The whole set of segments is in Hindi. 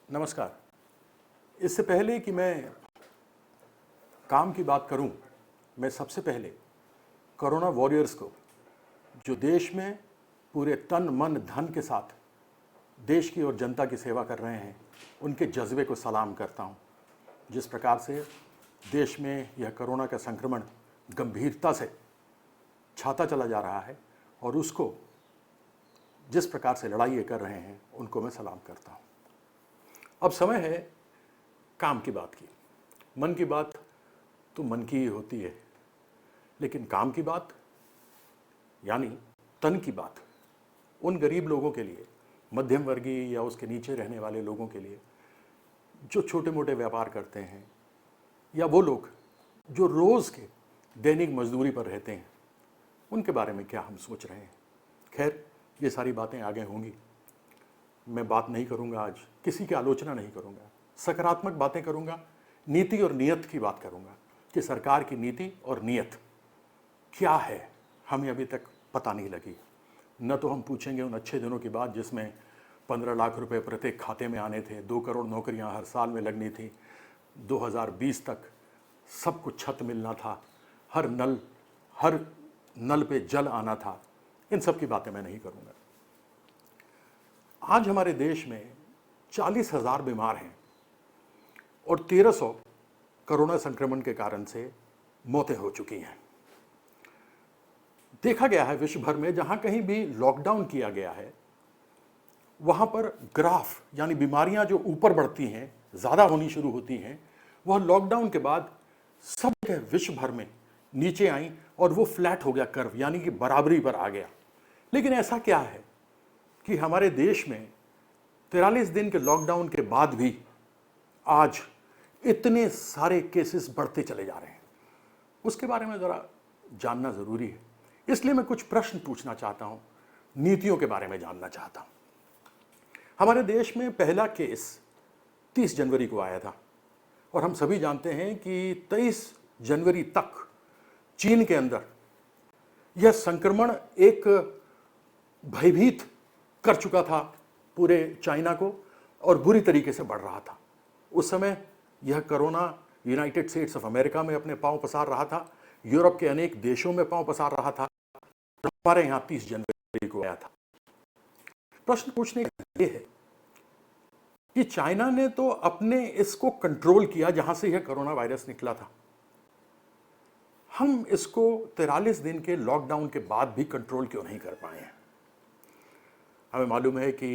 नमस्कार। इससे पहले कि मैं काम की बात करूं, मैं सबसे पहले कोरोना वॉरियर्स को, जो देश में पूरे तन मन धन के साथ देश की और जनता की सेवा कर रहे हैं, उनके जज्बे को सलाम करता हूं। जिस प्रकार से देश में यह कोरोना का संक्रमण गंभीरता से छाता चला जा रहा है और उसको जिस प्रकार से लड़ाई ये कर रहे हैं, उनको मैं सलाम करता हूं। अब समय है काम की बात की। मन की बात तो मन की ही होती है, लेकिन काम की बात यानी तन की बात उन गरीब लोगों के लिए, मध्यम वर्गीय या उसके नीचे रहने वाले लोगों के लिए जो छोटे मोटे व्यापार करते हैं, या वो लोग जो रोज़ के दैनिक मजदूरी पर रहते हैं, उनके बारे में क्या हम सोच रहे हैं। खैर, ये सारी बातें आगे होंगी। मैं बात नहीं करूंगा आज, किसी की आलोचना नहीं करूंगा, सकारात्मक बातें करूंगा, नीति और नियत की बात करूंगा कि सरकार की नीति और नियत क्या है, हमें अभी तक पता नहीं लगी। न तो हम पूछेंगे उन अच्छे दिनों की बात जिसमें 15 लाख रुपए प्रत्येक खाते में आने थे, 2 करोड़ नौकरियां हर साल में लगनी थी, 2020 तक सबको छत मिलना था, हर नल पे जल आना था। इन सब की बातें मैं नहीं करूंगा। आज हमारे देश में 40,000 बीमार हैं और 1,300 कोरोना संक्रमण के कारण से मौतें हो चुकी हैं। देखा गया है विश्व भर में जहां कहीं भी लॉकडाउन किया गया है, वहां पर ग्राफ यानी बीमारियां जो ऊपर बढ़ती हैं, ज़्यादा होनी शुरू होती हैं, वह लॉकडाउन के बाद सब जगह विश्व भर में नीचे आई और वो फ्लैट हो गया कर्व, यानी कि बराबरी पर आ गया। लेकिन ऐसा क्या है कि हमारे देश में 43 दिन के लॉकडाउन के बाद भी आज इतने सारे केसेस बढ़ते चले जा रहे हैं? उसके बारे में ज़रा जानना ज़रूरी है। इसलिए मैं कुछ प्रश्न पूछना चाहता हूं, नीतियों के बारे में जानना चाहता हूं। हमारे देश में पहला केस 30 जनवरी को आया था और हम सभी जानते हैं कि 23 जनवरी तक चीन के अंदर यह संक्रमण एक भयभीत कर चुका था पूरे चाइना को और बुरी तरीके से बढ़ रहा था। उस समय यह corona United states of America में अपने पांव पसार रहा था, यूरोप के अनेक देशों में पांव पसार रहा था, हमारे यहां 30 जनवरी को आया था। प्रश्न पूछने का यह है कि चाइना ने तो अपने इसको कंट्रोल किया जहां से यह कोरोना वायरस निकला था। हम इसको 43 दिन के लॉकडाउन के बाद भी कंट्रोल क्यों नहीं कर पाए हैं? हमें मालूम है कि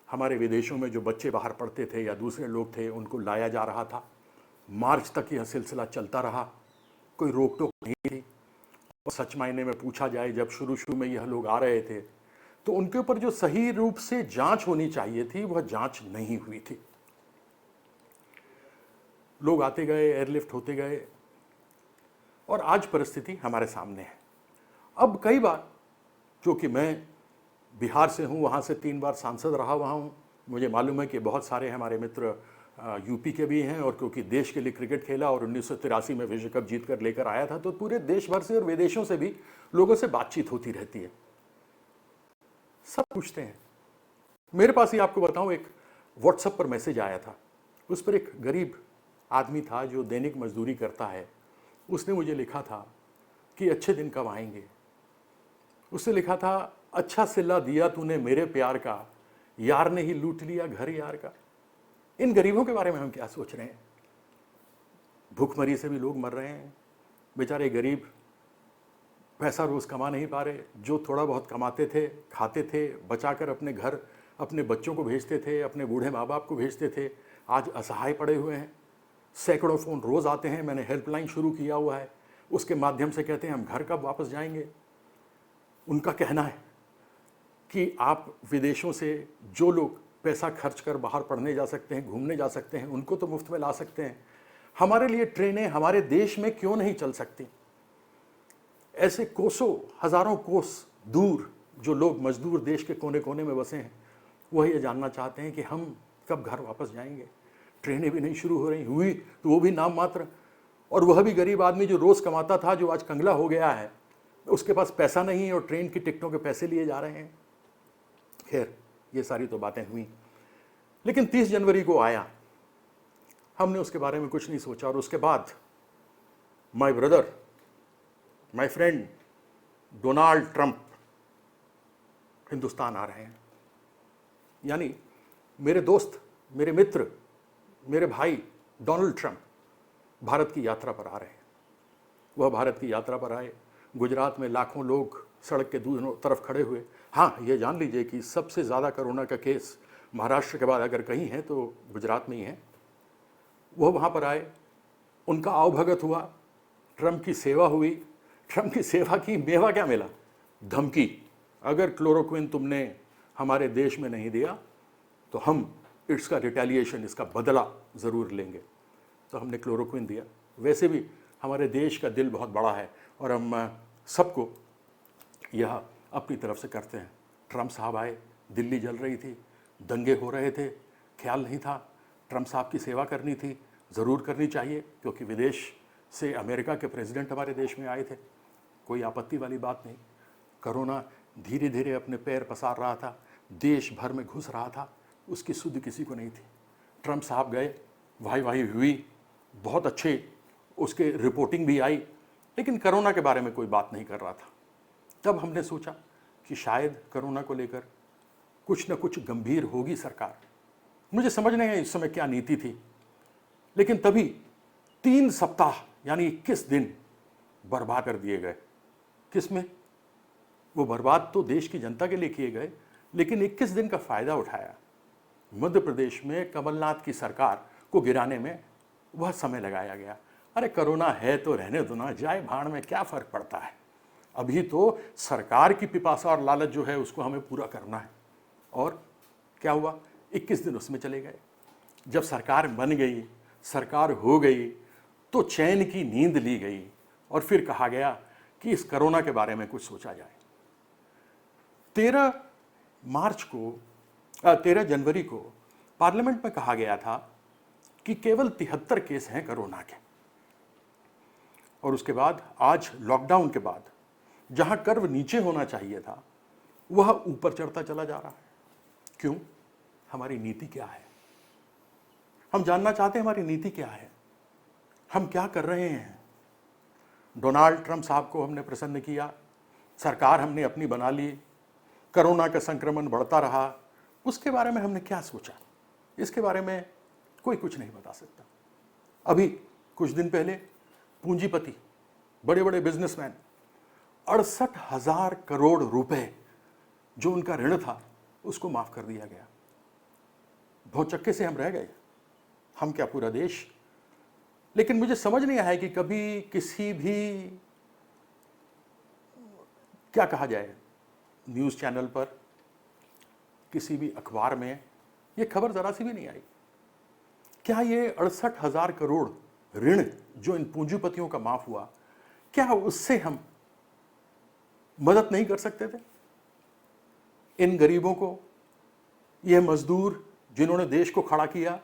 हमारे विदेशों में जो बच्चे बाहर पढ़ते थे या दूसरे लोग थे, उनको लाया जा रहा था। मार्च तक यह सिलसिला चलता रहा, कोई रोक टोक नहीं थी। और सच मायने में पूछा जाए, जब शुरू में यह लोग आ रहे थे तो उनके ऊपर जो सही रूप से जांच होनी चाहिए थी, वह जांच नहीं हुई थी। लोग आते गए, एयरलिफ्ट होते गए और आज परिस्थिति हमारे सामने है। अब कई बार, जो कि मैं बिहार से हूँ, वहाँ से 3 बार सांसद रहा हुआ हूँ, मुझे मालूम है कि बहुत सारे हमारे मित्र यूपी के भी हैं, और क्योंकि देश के लिए क्रिकेट खेला और 1983 में विश्व कप जीत कर लेकर आया था, तो पूरे देश भर से और विदेशों से भी लोगों से बातचीत होती रहती है। सब पूछते हैं। मेरे पास ही आपको बताऊं, एक व्हाट्सएप पर मैसेज आया था। उस पर एक गरीब आदमी था जो दैनिक मजदूरी करता है। उसने मुझे लिखा था कि अच्छे दिन कब आएंगे। उसने लिखा था, अच्छा सिला दिया तूने मेरे प्यार का, यार ने ही लूट लिया घर यार का। इन गरीबों के बारे में हम क्या सोच रहे हैं? भूखमरी से भी लोग मर रहे हैं। बेचारे गरीब पैसा रोज कमा नहीं पा रहे। जो थोड़ा बहुत कमाते थे, खाते थे, बचाकर अपने घर, अपने बच्चों को भेजते थे, अपने बूढ़े माँ बाप को भेजते थे, आज असहाय पड़े हुए हैं। सैकड़ों फ़ोन रोज़ आते हैं। मैंने हेल्पलाइन शुरू किया हुआ है, उसके माध्यम से कहते हैं हम घर कब वापस जाएंगे। उनका कहना है कि आप विदेशों से जो लोग पैसा खर्च कर बाहर पढ़ने जा सकते हैं, घूमने जा सकते हैं, उनको तो मुफ्त में ला सकते हैं। हमारे लिए ट्रेनें हमारे देश में क्यों नहीं चल सकती? ऐसे कोसों, हज़ारों कोस दूर जो लोग मजदूर देश के कोने कोने में बसे हैं, वह ये जानना चाहते हैं कि हम कब घर वापस जाएंगे। ट्रेनें भी नहीं शुरू हो रही, हुई तो वो भी नाम मात्र, और वह भी गरीब आदमी जो रोज़ कमाता था, जो आज कंगला हो गया है, उसके पास पैसा नहीं है और ट्रेन की टिकटों के पैसे लिए जा रहे हैं। खैर, ये सारी तो बातें हुई। लेकिन 30 जनवरी को आया, हमने उसके बारे में कुछ नहीं सोचा, और उसके बाद my brother, my friend Donald Trump Hindustan आ रहे हैं। यानी मेरे दोस्त, मेरे मित्र, मेरे भाई डोनाल्ड ट्रंप भारत की यात्रा पर आ रहे हैं। वह भारत की यात्रा पर आए, गुजरात में लाखों लोग सड़क के दोनों तरफ खड़े हुए। हाँ, ये जान लीजिए कि सबसे ज़्यादा कोरोना का केस महाराष्ट्र के बाद अगर कहीं है तो गुजरात में ही है। वह वहाँ पर आए, उनका आवभगत हुआ, ट्रंप की सेवा हुई। ट्रंप की सेवा की, मेवा क्या मिला? धमकी, अगर क्लोरोक्विन तुमने हमारे देश में नहीं दिया तो हम इसका रिटेलिएशन, इसका बदला ज़रूर लेंगे। तो हमने क्लोरोक्विन दिया। वैसे भी हमारे देश का दिल बहुत बड़ा है और हम सबको यह अपनी तरफ से करते हैं। ट्रंप साहब आए, दिल्ली जल रही थी, दंगे हो रहे थे, ख्याल नहीं था ट्रंप साहब की सेवा करनी थी, ज़रूर करनी चाहिए, क्योंकि विदेश से अमेरिका के प्रेसिडेंट हमारे देश में आए थे, कोई आपत्ति वाली बात नहीं। कोरोना धीरे धीरे अपने पैर पसार रहा था, देश भर में घुस रहा था, उसकी सुध किसी को नहीं थी। ट्रंप साहब गए, वाही हुई, बहुत अच्छे उसके रिपोर्टिंग भी आई, लेकिन कोरोना के बारे में कोई बात नहीं कर रहा था। तब हमने सोचा कि शायद कोरोना को लेकर कुछ न कुछ गंभीर होगी सरकार। मुझे समझ नहीं है इस समय क्या नीति थी, लेकिन तभी 3 सप्ताह यानी 21 दिन बर्बाद कर दिए गए। किस में? वो बर्बाद तो देश की जनता के लिए किए गए, लेकिन 21 दिन का फायदा उठाया मध्य प्रदेश में कमलनाथ की सरकार को गिराने में वह समय लगाया गया। अरे कोरोना है तो रहने दो ना, जाए भाड़ में, क्या फर्क पड़ता है। अभी तो सरकार की पिपासा और लालच जो है उसको हमें पूरा करना है। और क्या हुआ? 21 दिन उसमें चले गए। जब सरकार बन गई, सरकार हो गई, तो चैन की नींद ली गई और फिर कहा गया कि इस कोरोना के बारे में कुछ सोचा जाए। 13 जनवरी को पार्लियामेंट में कहा गया था कि केवल 73 केस हैं कोरोना के। और उसके बाद आज लॉकडाउन के बाद जहां कर्व नीचे होना चाहिए था वह ऊपर चढ़ता चला जा रहा है। क्यों? हमारी नीति क्या है? हम जानना चाहते हैं हमारी नीति क्या है, हम क्या कर रहे हैं। डोनाल्ड ट्रंप साहब को हमने प्रसन्न किया, सरकार हमने अपनी बना ली, कोरोना का संक्रमण बढ़ता रहा, उसके बारे में हमने क्या सोचा? इसके बारे में कोई कुछ नहीं बता सकता। अभी कुछ दिन पहले पूंजीपति, बड़े बड़े बिजनेसमैन 68,000 करोड़ रुपए जो उनका ऋण था उसको माफ कर दिया गया। भौचक्के से हम रह गए, हम क्या पूरा देश। लेकिन मुझे समझ नहीं आया कि कभी किसी भी, क्या कहा जाए, न्यूज़ चैनल पर, किसी भी अखबार में ये खबर जरा सी भी नहीं आई। क्या ये 68,000 करोड़ ऋण जो इन पूंजीपतियों का माफ हुआ, क्या उससे हम मदद नहीं कर सकते थे? इन गरीबों को, ये मजदूर जिन्होंने देश को खड़ा किया,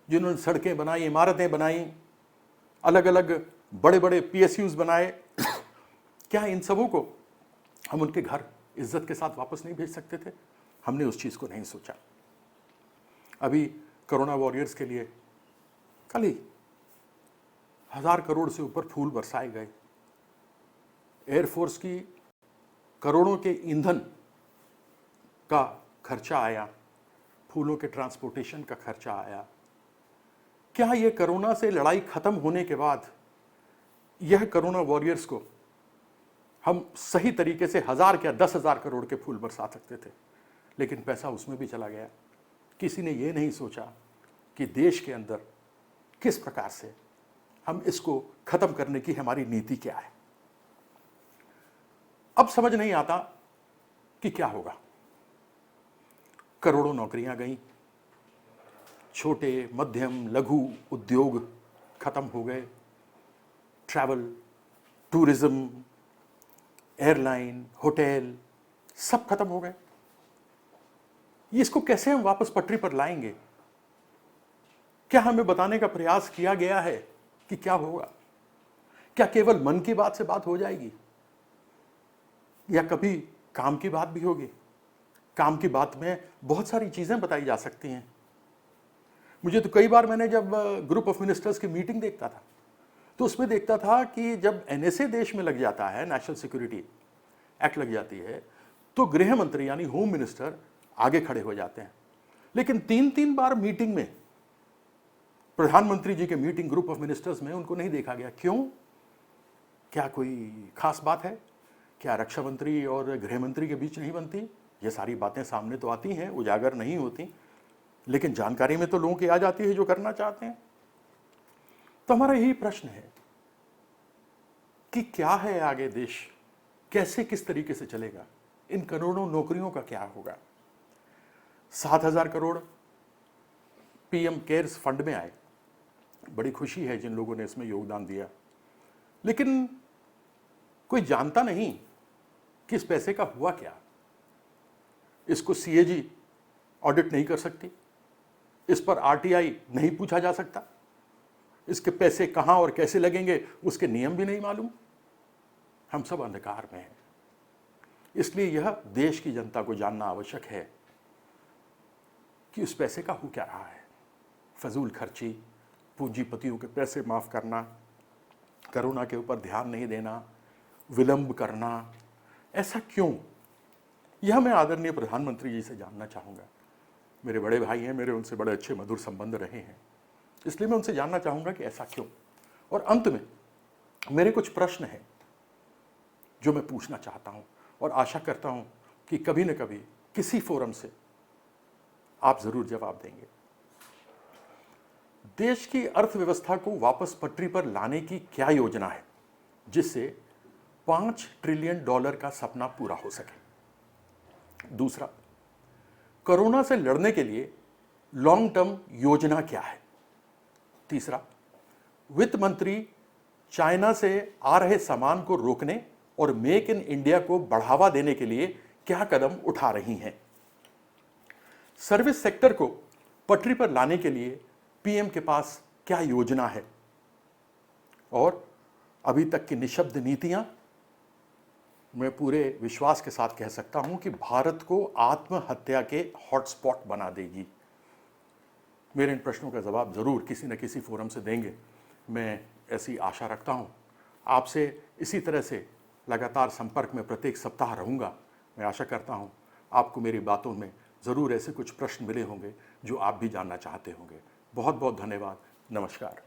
जिन्होंने सड़कें बनाई, इमारतें बनाई, अलग अलग बड़े बड़े PSUs बनाए, क्या इन सबों को हम उनके घर इज्जत के साथ वापस नहीं भेज सकते थे? हमने उस चीज़ को नहीं सोचा। अभी कोरोना वॉरियर्स के लिए कल ही 1000 करोड़ से ऊपर फूल बरसाए गए। एयरफोर्स की करोड़ों के ईंधन का खर्चा आया, फूलों के ट्रांसपोर्टेशन का खर्चा आया। क्या ये कोरोना से लड़ाई खत्म होने के बाद यह कोरोना वॉरियर्स को हम सही तरीके से 1000 या 10,000 करोड़ के फूल बरसा सकते थे? लेकिन पैसा उसमें भी चला गया। किसी ने ये नहीं सोचा कि देश के अंदर किस प्रकार से हम इसको खत्म करने की हमारी नीति क्या है। अब समझ नहीं आता कि क्या होगा। करोड़ों नौकरियां गई, छोटे मध्यम लघु उद्योग खत्म हो गए, ट्रैवल, टूरिज्म, एयरलाइन, होटल सब खत्म हो गए। इसको कैसे हम वापस पटरी पर लाएंगे? क्या हमें बताने का प्रयास किया गया है कि क्या होगा? क्या केवल मन की बात से बात हो जाएगी या कभी काम की बात भी होगी? काम की बात में बहुत सारी चीजें बताई जा सकती हैं। मुझे तो कई बार, मैंने जब ग्रुप ऑफ मिनिस्टर्स की मीटिंग देखता था तो उसमें देखता था कि जब एनएसए देश में लग जाता है, नेशनल सिक्योरिटी एक्ट लग जाती है, तो गृह मंत्री यानी होम मिनिस्टर आगे खड़े हो जाते हैं। लेकिन 3-3 बार मीटिंग में, प्रधानमंत्री जी के मीटिंग ग्रुप ऑफ मिनिस्टर्स में, उनको नहीं देखा गया। क्यों? क्या कोई खास बात है? क्या रक्षा मंत्री और गृह मंत्री के बीच नहीं बनती? ये सारी बातें सामने तो आती हैं, उजागर नहीं होती, लेकिन जानकारी में तो लोगों की आ जाती है जो करना चाहते हैं। तो हमारा यही प्रश्न है कि क्या है आगे देश, कैसे, किस तरीके से चलेगा, इन करोड़ों नौकरियों का क्या होगा। 7,000 करोड़ पीएम केयर्स फंड में आए, बड़ी खुशी है जिन लोगों ने इसमें योगदान दिया, लेकिन कोई जानता नहीं कि इस पैसे का हुआ क्या। इसको सीएजी ऑडिट नहीं कर सकती, इस पर आरटीआई नहीं पूछा जा सकता, इसके पैसे कहां और कैसे लगेंगे उसके नियम भी नहीं मालूम। हम सब अंधकार में हैं। इसलिए यह देश की जनता को जानना आवश्यक है कि उस पैसे का हो क्या रहा है। फजूल खर्ची, पूंजीपतियों के पैसे माफ करना, कोरोना के ऊपर ध्यान नहीं देना, विलंब करना, ऐसा क्यों? यह मैं आदरणीय प्रधानमंत्री जी से जानना चाहूँगा। मेरे बड़े भाई हैं, मेरे उनसे बड़े अच्छे मधुर संबंध रहे हैं, इसलिए मैं उनसे जानना चाहूँगा कि ऐसा क्यों। और अंत में मेरे कुछ प्रश्न हैं जो मैं पूछना चाहता हूँ और आशा करता हूँ कि कभी न कभी किसी फोरम से आप ज़रूर जवाब देंगे। देश की अर्थव्यवस्था को वापस पटरी पर लाने की क्या योजना है जिससे $5 ट्रिलियन का सपना पूरा हो सके? दूसरा, कोरोना से लड़ने के लिए लॉन्ग टर्म योजना क्या है? तीसरा, वित्त मंत्री चाइना से आ रहे सामान को रोकने और मेक इन इंडिया को बढ़ावा देने के लिए क्या कदम उठा रही हैं? सर्विस सेक्टर को पटरी पर लाने के लिए पीएम के पास क्या योजना है? और अभी तक की निशब्द नीतियां, मैं पूरे विश्वास के साथ कह सकता हूं कि भारत को आत्महत्या के हॉटस्पॉट बना देगी। मेरे इन प्रश्नों का जवाब जरूर किसी न किसी फोरम से देंगे, मैं ऐसी आशा रखता हूं। आपसे इसी तरह से लगातार संपर्क में प्रत्येक सप्ताह रहूंगा। मैं आशा करता हूं आपको मेरी बातों में ज़रूर ऐसे कुछ प्रश्न मिले होंगे जो आप भी जानना चाहते होंगे। बहुत बहुत धन्यवाद। नमस्कार।